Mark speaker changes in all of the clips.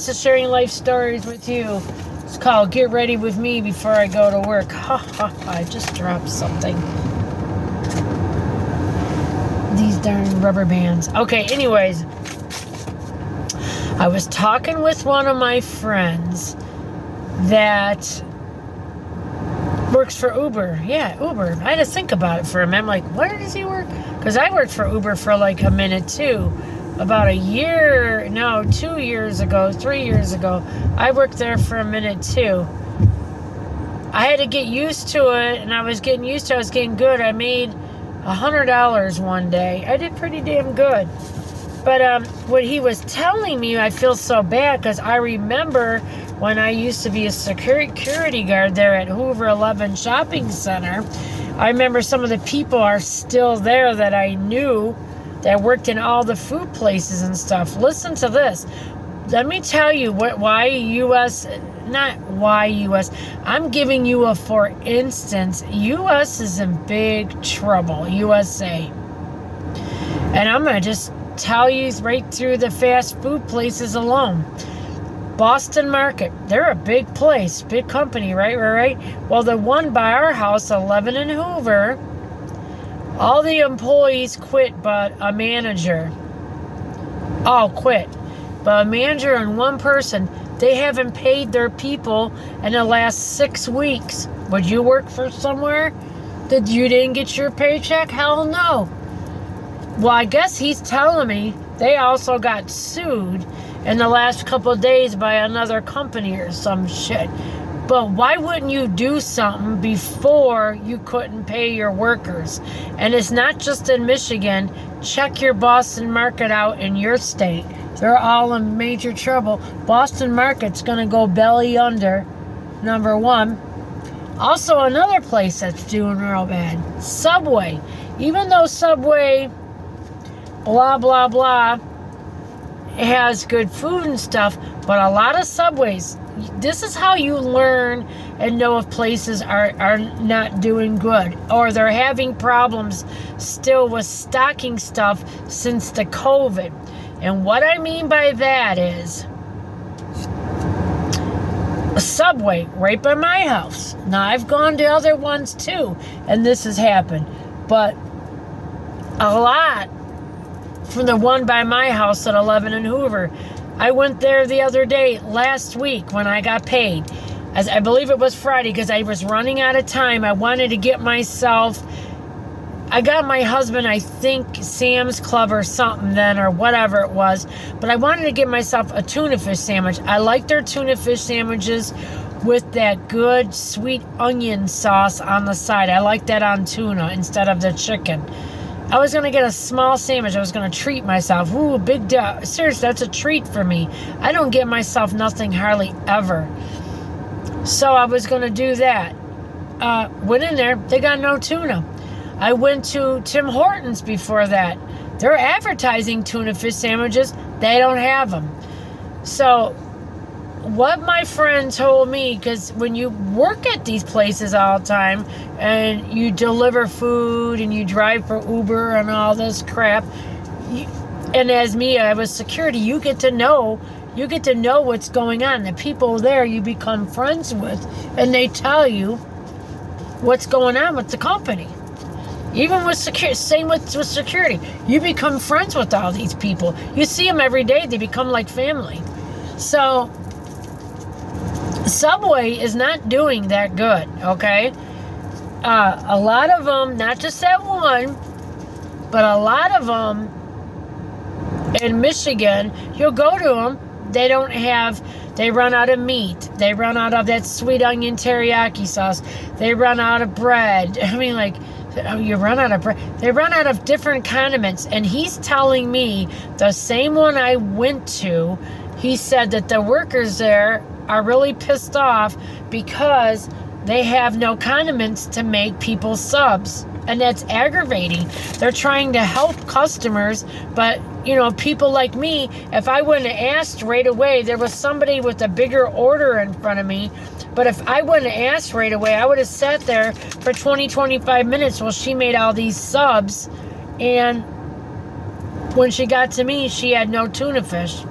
Speaker 1: to sharing life stories with you. It's called Get Ready With Me Before I Go to Work. Ha ha ha, I just dropped something. These darn rubber bands. Okay, anyways. I was talking with one of my friends that works for Uber. Yeah, Uber. I had to think about it for a minute. I'm like, where does he work? Because I worked for Uber for like a minute too. About 2 years ago, 3 years ago, I worked there for a minute too. I had to get used to it, and I was getting used to it. I was getting good. I made $100 one day. I did pretty damn good. But what he was telling me, I feel so bad because I remember when I used to be a security guard there at Hoover 11 Shopping Center. I remember some of the people are still there that I knew that worked in all the food places and stuff. Listen to this. Let me tell you why U.S., not why U.S., I'm giving you a for instance. U.S. is in big trouble, USA. And I'm going to just tell you right through the fast food places alone. Boston Market, they're a big place, big company, right? Well, the one by our house, 11 in Hoover, all the employees quit but a manager. All quit. But a manager and one person, they haven't paid their people in the last 6 weeks. Would you work for somewhere that you didn't get your paycheck? Hell no. Well, I guess he's telling me they also got sued in the last couple of days by another company or some shit. But why wouldn't you do something before you couldn't pay your workers? And it's not just in Michigan. Check your Boston Market out in your state. They're all in major trouble. Boston Market's going to go belly under, number one. Also, another place that's doing real bad, Subway. Even though Subway, blah, blah, blah, has good food and stuff, but a lot of Subways, this is how you learn and know if places are not doing good or they're having problems still with stocking stuff since the COVID. And what I mean by that is a Subway right by my house. Now, I've gone to other ones too, and this has happened. But a lot from the one by my house at 11 in Hoover. I went there the other day, last week, when I got paid. As I believe it was Friday, because I was running out of time. I wanted to get myself... I got my husband, I think, Sam's Club or something then, or whatever it was. But I wanted to get myself a tuna fish sandwich. I like their tuna fish sandwiches with that good sweet onion sauce on the side. I like that on tuna instead of the chicken. I was going to get a small sandwich. I was going to treat myself. Ooh, big deal. Seriously, that's a treat for me. I don't get myself nothing hardly ever. So I was going to do that. Went in there. They got no tuna. I went to Tim Hortons before that. They're advertising tuna fish sandwiches. They don't have them. So what my friend told me, because when you work at these places all the time and you deliver food and you drive for Uber and all this crap, and as me, I was security, you get to know what's going on. The people there you become friends with, and they tell you what's going on with the company. Even with security, same with security. You become friends with all these people. You see them every day. They become like family. So Subway is not doing that good, okay? A lot of them, not just that one, but a lot of them in Michigan, you'll go to them, they run out of meat. They run out of that sweet onion teriyaki sauce. They run out of bread. I mean, like, you run out of bread. They run out of different condiments. And he's telling me, the same one I went to, he said that the workers there are really pissed off because they have no condiments to make people subs. And that's aggravating. They're trying to help customers, but, you know, people like me, if I wouldn't have asked right away, there was somebody with a bigger order in front of me, but if I wouldn't have asked right away, I would have sat there for 20-25 minutes while she made all these subs, and when she got to me, she had no tuna fish.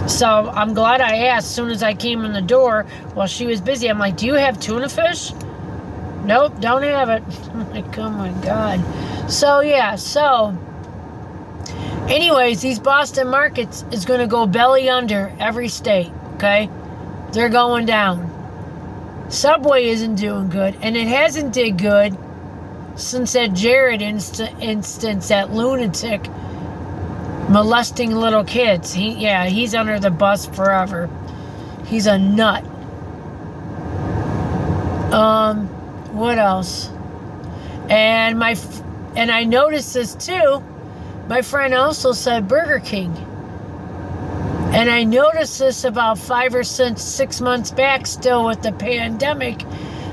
Speaker 1: So I'm glad I asked as soon as I came in the door while she was busy. I'm like, do you have tuna fish? Nope, don't have it. I'm like, oh my God. So yeah, anyways, these Boston markets is going to go belly under every state, okay? They're going down. Subway isn't doing good, and it hasn't did good since that Jared instance, that lunatic molesting little kids. He's under the bus forever. He's a nut. What else? And I noticed this too. My friend also said Burger King. And I noticed this about 5 or 6 months back still with the pandemic.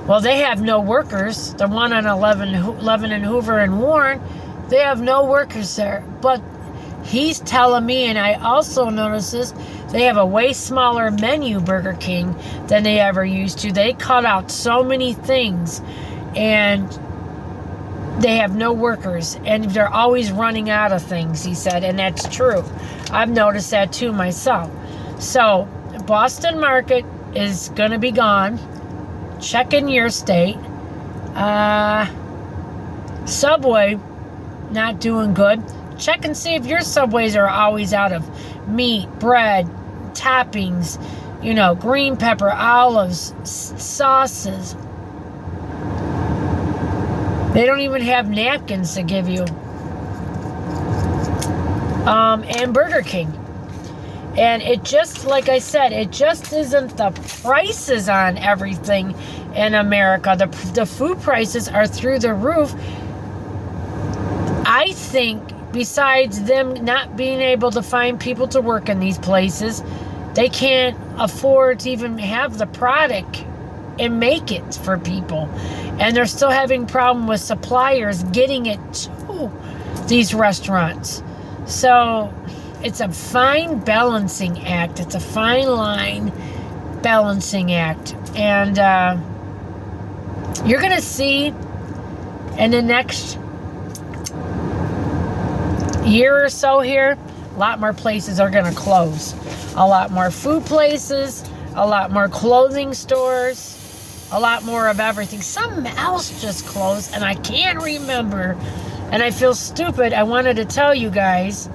Speaker 1: Well, they have no workers. The one on 11 and Hoover and Warren, they have no workers there. But he's telling me, and I also noticed this, they have a way smaller menu, Burger King, than they ever used to. They cut out so many things, and they have no workers, and they're always running out of things, he said, and that's true. I've noticed that too myself. So, Boston Market is going to be gone. Check in your state. Subway, not doing good. Check and see if your Subways are always out of meat, bread, toppings, green pepper, olives, sauces. They don't even have napkins to give you. And Burger King. And it just, like I said, it just isn't the prices on everything in America. The food prices are through the roof. I think besides them not being able to find people to work in these places, they can't afford to even have the product and make it for people. And they're still having problem with suppliers getting it to these restaurants. So it's a fine balancing act. It's a fine line balancing act. And you're going to see in the next year or so here, a lot more places are going to close. A lot more food places, a lot more clothing stores, a lot more of everything. Something else just closed, and I can't remember. And I feel stupid. I wanted to tell you guys,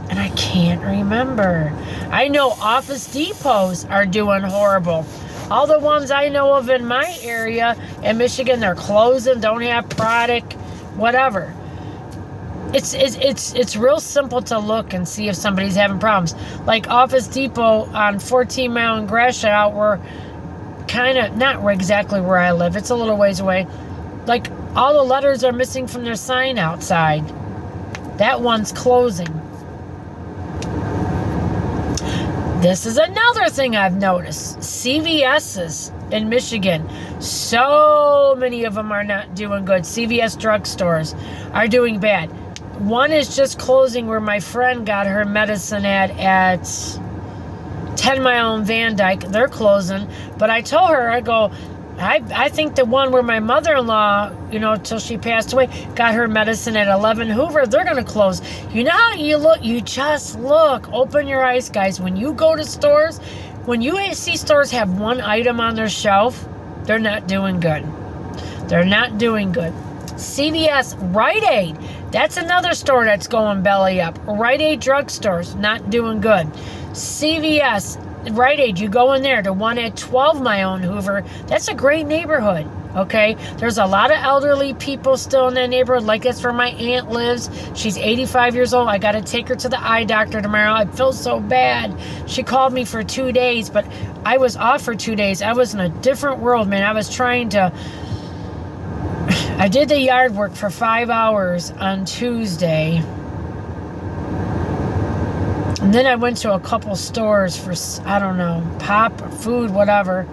Speaker 1: and I can't remember. I know Office Depots are doing horrible. All the ones I know of in my area in Michigan, they're closing, don't have product, whatever. It's real simple to look and see if somebody's having problems. Like Office Depot on 14 Mile and Gratiot out where kind of, not exactly where I live, it's a little ways away. Like all the letters are missing from their sign outside. That one's closing. This is another thing I've noticed. CVS's in Michigan. So many of them are not doing good. CVS drugstores are doing bad. One is just closing where my friend got her medicine at 10 Mile and Van Dyke. They're closing. But I told her, I go, I think the one where my mother-in-law, till she passed away, got her medicine at 11 Hoover, they're going to close. You know how you look? You just look. Open your eyes, guys. When you go to stores, when you see stores have one item on their shelf, they're not doing good. They're not doing good. CVS, Rite Aid, that's another store that's going belly up. Rite Aid drugstores, not doing good. CVS, Rite Aid, you go in there. The one at 12 Mile and Hoover, that's a great neighborhood, okay? There's a lot of elderly people still in that neighborhood. Like that's where my aunt lives. She's 85 years old. I got to take her to the eye doctor tomorrow. I feel so bad. She called me for 2 days, but I was off for 2 days. I was in a different world, man. I was trying to... I did the yard work for 5 hours on Tuesday. And then I went to a couple stores for, I don't know, pop, or food, whatever.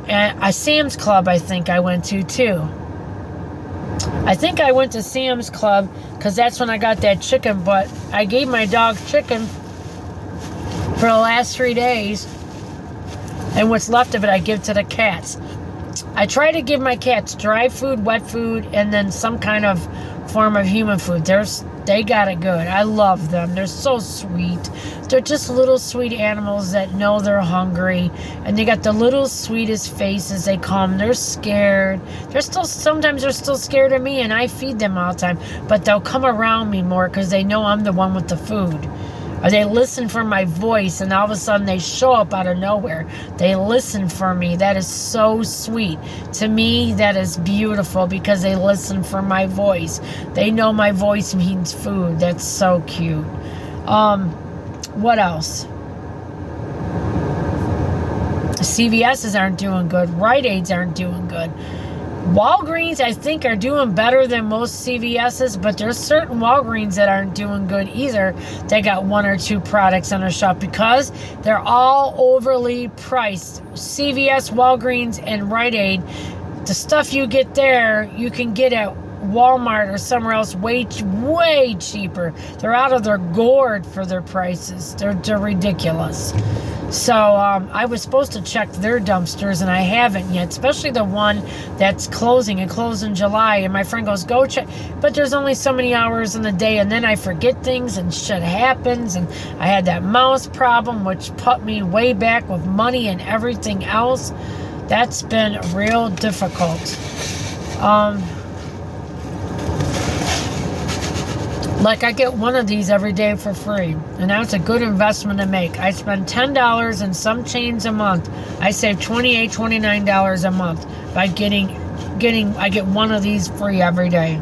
Speaker 1: And a Sam's Club, I think I went to, too. I think I went to Sam's Club because that's when I got that chicken. But I gave my dog chicken for the last 3 days. And what's left of it, I give to the cats. I try to give my cats dry food, wet food, and then some kind of form of human food. They got it good. I love them. They're so sweet. They're just little sweet animals that know they're hungry. And they got the little sweetest faces. They come. They're scared. Sometimes they're still scared of me, and I feed them all the time. But they'll come around me more because they know I'm the one with the food. Or they listen for my voice, and all of a sudden they show up out of nowhere. They listen for me. That is so sweet. To me, that is beautiful because they listen for my voice. They know my voice means food. That's so cute. What else? CVS's aren't doing good. Rite Aids aren't doing good. Walgreens, I think, are doing better than most CVS's, but there's certain Walgreens that aren't doing good either. They got one or two products on their shelf because they're all overly priced. CVS, Walgreens, and Rite Aid, the stuff you get there, you can get at Walmart or somewhere else way cheaper. They're out of their gourd for their prices. They're ridiculous. So I was supposed to check their dumpsters, and I haven't yet, especially the one that's closing. It closed in July, and my friend goes, go check. But there's only so many hours in the day, and then I forget things, and shit happens. And I had that mouse problem, which put me way back with money and everything else. That's been real difficult. Like, I get one of these every day for free, and that's a good investment to make. I spend $10 and some change a month. I save $28, $29 a month by I get one of these free every day.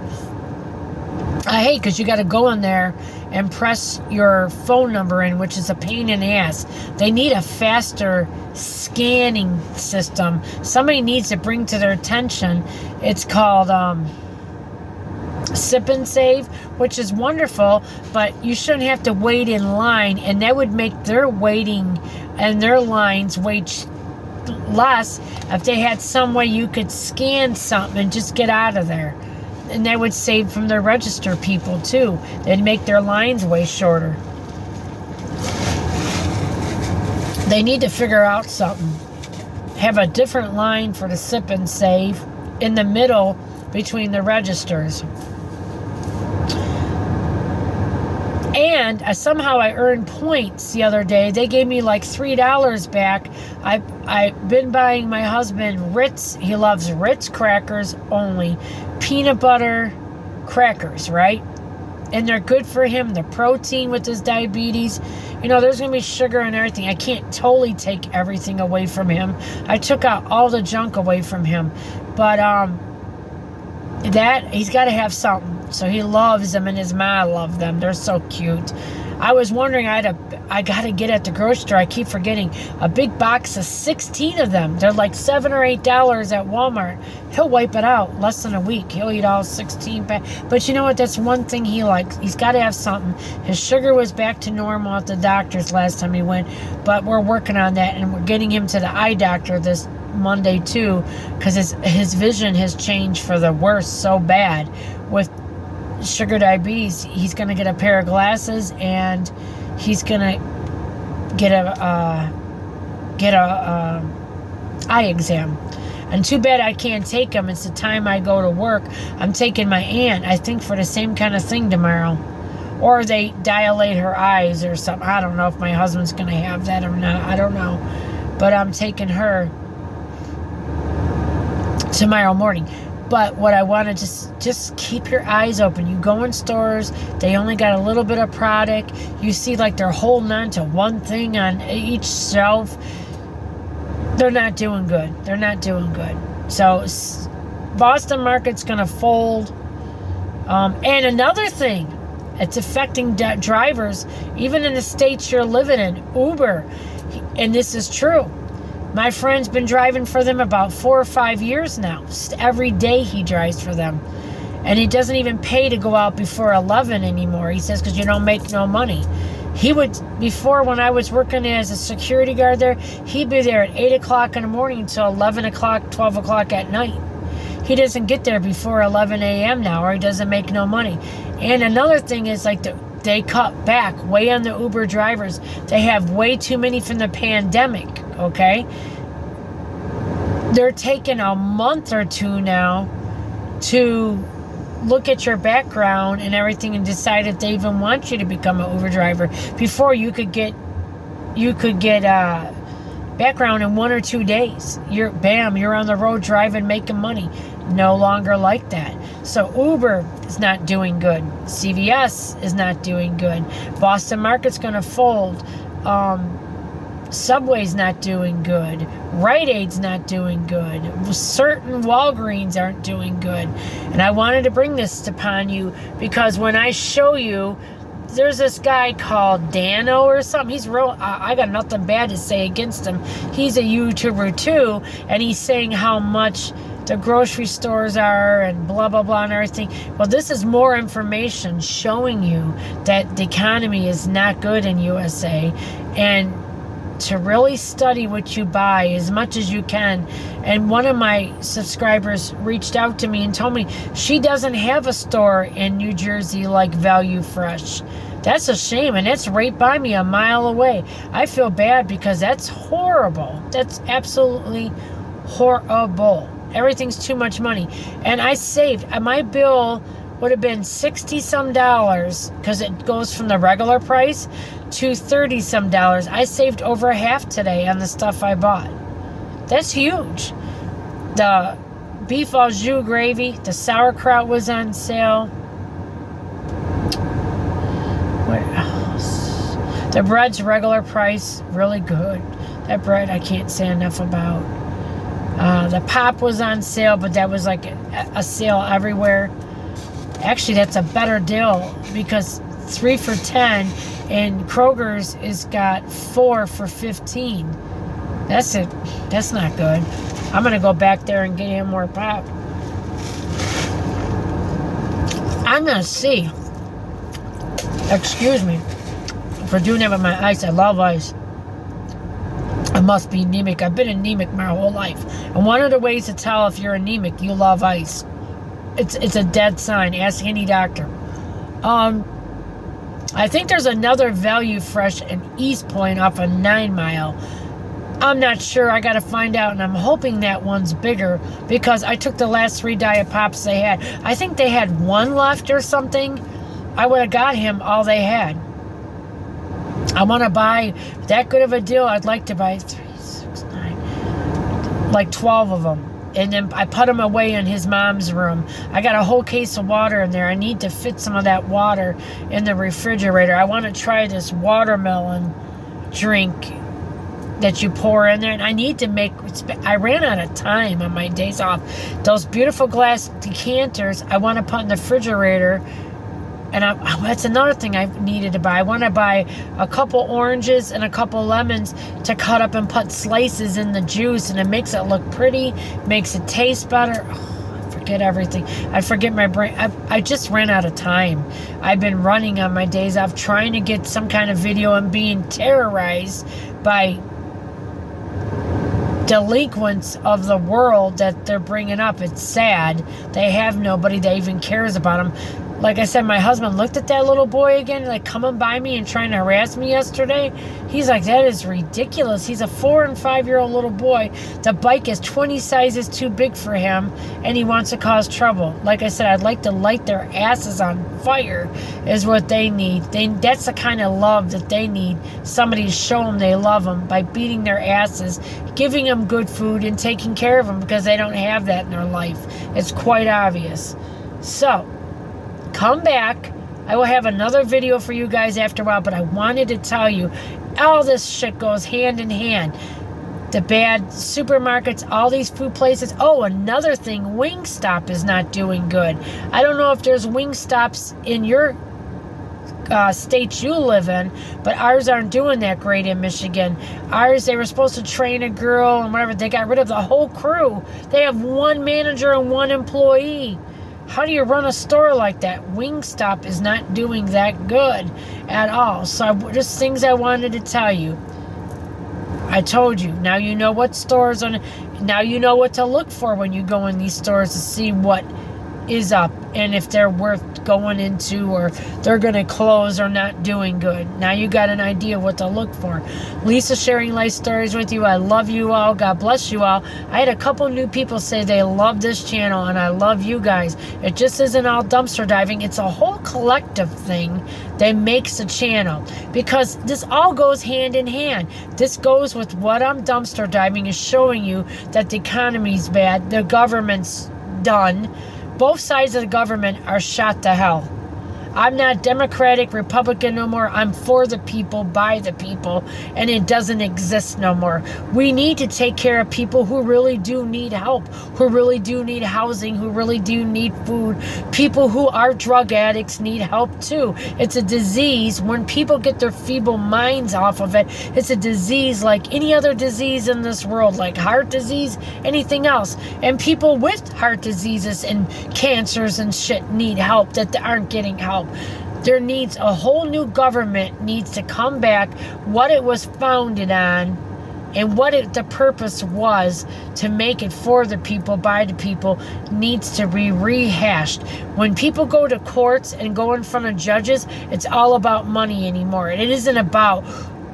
Speaker 1: I hate because you got to go in there and press your phone number in, which is a pain in the ass. They need a faster scanning system. Somebody needs to bring to their attention. It's called Sip and Save, which is wonderful, but you shouldn't have to wait in line, and that would make their waiting and their lines wait less if they had some way you could scan something and just get out of there. And that would save from their register people too. They'd make their lines way shorter. They need to figure out something. Have a different line for the Sip and Save in the middle between the registers. And somehow I earned points the other day. They gave me like $3 back. I've been buying my husband Ritz. He loves Ritz crackers only. Peanut butter crackers, right? And they're good for him. The protein with his diabetes. You know, there's going to be sugar and everything. I can't totally take everything away from him. I took out all the junk away from him. But that he's got to have something. So he loves them, and his ma love them. They're so cute. I was wondering, I got to get at the grocery store. I keep forgetting. A big box of 16 of them. They're like $7 or $8 at Walmart. He'll wipe it out less than a week. He'll eat all 16 packs. But you know what? That's one thing he likes. He's got to have something. His sugar was back to normal at the doctor's last time he went. But we're working on that, and we're getting him to the eye doctor this Monday too, because his vision has changed for the worse so bad with sugar diabetes. He's going to get a pair of glasses, and he's going to get a eye exam. And too bad I can't take him. It's the time I go to work. I'm taking my aunt, I think, for the same kind of thing tomorrow. Or they dilate her eyes or something. I don't know if my husband's going to have that or not. I don't know. But I'm taking her tomorrow morning. But what I want to just keep your eyes open. You go in stores, they only got a little bit of product. You see like they're holding on to one thing on each shelf. They're not doing good. They're not doing good. So Boston Market's going to fold. And another thing, it's affecting drivers, even in the states you're living in, Uber. And this is true. My friend's been driving for them about 4 or 5 years now. Every day he drives for them. And he doesn't even pay to go out before 11 anymore. He says, because you don't make no money. He would, before when I was working as a security guard there, he'd be there at 8 o'clock in the morning until 11 o'clock, 12 o'clock at night. He doesn't get there before 11 a.m. now, or he doesn't make no money. And another thing is like they cut back way on the Uber drivers. They have way too many from the pandemic, okay? They're taking a month or two now to look at your background and everything and decide if they even want you to become an Uber driver. Before, you could get background in 1 or 2 days. You're on the road driving, making money. No longer like that. So Uber is not doing good. CVS is not doing good. Boston Market's going to fold. Subway's not doing good. Rite Aid's not doing good. Certain Walgreens aren't doing good. And I wanted to bring this upon you because when I show you, there's this guy called Dano or something. He's real. I got nothing bad to say against him. He's a YouTuber too, and he's saying how much the grocery stores are and blah blah blah and everything. Well, this is more information showing you that the economy is not good in USA, and to really study what you buy as much as you can. And one of my subscribers reached out to me and told me she doesn't have a store in New Jersey like Value Fresh. That's a shame, and it's right by me, a mile away. I feel bad because that's horrible. That's absolutely horrible. Everything's too much money. And I saved, my bill would have been $60-some because it goes from the regular price to $30-some. I saved over half today on the stuff I bought. That's huge. The beef au jus gravy, the sauerkraut was on sale. What else? The bread's regular price, really good. That bread I can't say enough about. The pop was on sale, but that was like a sale everywhere. Actually, that's a better deal because 3 for $10 and Kroger's has got 4 for $15. That's it. That's not good. I'm going to go back there and get him more pop. I'm going to see. Excuse me for doing that with my ice. I love ice. I must be anemic. I've been anemic my whole life. And one of the ways to tell if you're anemic, you love ice. It's a dead sign. Ask any doctor. I think there's another Value Fresh in East Point off of 9 Mile. I'm not sure. I got to find out, and I'm hoping that one's bigger because I took the last 3 Diet Pops they had. I think they had 1 left or something. I would have got him all they had. I want to buy that good of a deal. I'd like to buy 3, 6, 9, like 12 of them. And then I put them away in his mom's room. I got a whole case of water in there. I need to fit some of that water in the refrigerator. I want to try this watermelon drink that you pour in there. And I need to make, I ran out of time on my days off. Those beautiful glass decanters I want to put in the refrigerator. And that's another thing I needed to buy. I want to buy a couple oranges and a couple lemons to cut up and put slices in the juice. And it makes it look pretty, makes it taste better. Oh, I forget everything. I forget my brain. I just ran out of time. I've been running on my days off trying to get some kind of video and being terrorized by delinquents of the world that they're bringing up. It's sad. They have nobody that even cares about them. Like I said, my husband looked at that little boy again, like coming by me and trying to harass me yesterday. He's like, that is ridiculous. He's a 4 and 5-year-old little boy. The bike is 20 sizes too big for him, and he wants to cause trouble. Like I said, I'd like to light their asses on fire is what they need. That's the kind of love that they need. Somebody to show them they love them by beating their asses, giving them good food, and taking care of them because they don't have that in their life. It's quite obvious. So, come back. I will have another video for you guys after a while, but I wanted to tell you, all this shit goes hand in hand. The bad supermarkets, all these food places. Oh, another thing, Wingstop is not doing good. I don't know if there's Wingstops in your states you live in, but ours aren't doing that great in Michigan. Ours, they were supposed to train a girl and whatever. They got rid of the whole crew. They have 1 manager and 1 employee. How do you run a store like that? Wingstop is not doing that good at all. So just things I wanted to tell you. I told you. Now you know what stores are. Now you know what to look for when you go in these stores to see what is up, and if they're worth going into, or they're going to close or not doing good. Now you got an idea what to look for. Lisa sharing life stories with you. I love you all. God bless you all. I had a couple new people say they love this channel, and I love you guys. It just isn't all dumpster diving. It's a whole collective thing that makes a channel, because this all goes hand in hand. This goes with what I'm dumpster diving, is showing you that the economy's bad, the government's done. Both sides of the government are shot to hell. I'm not Democratic, Republican no more. I'm for the people, by the people, and it doesn't exist no more. We need to take care of people who really do need help, who really do need housing, who really do need food. People who are drug addicts need help too. It's a disease. When people get their feeble minds off of it, it's a disease like any other disease in this world, like heart disease, anything else. And people with heart diseases and cancers and shit need help that aren't getting help. There needs a whole new government, needs to come back, what it was founded on, and what the purpose was to make it for the people, by the people, needs to be rehashed. When people go to courts and go in front of judges, it's all about money anymore. It isn't about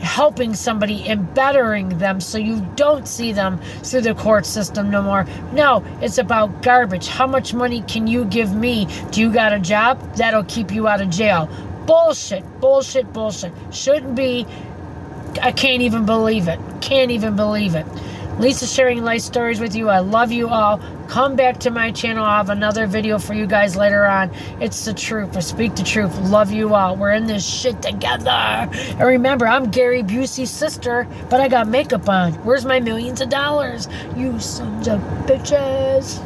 Speaker 1: helping somebody and bettering them so you don't see them through the court system no more. No, it's about garbage. How much money can you give me? Do you got a job? That'll keep you out of jail. Bullshit, bullshit, bullshit. Shouldn't be. I can't even believe it. Can't even believe it. Lisa sharing life stories with you. I love you all. Come back to my channel. I'll have another video for you guys later on. It's the truth. I speak the truth. Love you all. We're in this shit together. And remember, I'm Gary Busey's sister, but I got makeup on. Where's my millions of dollars? You sons of bitches.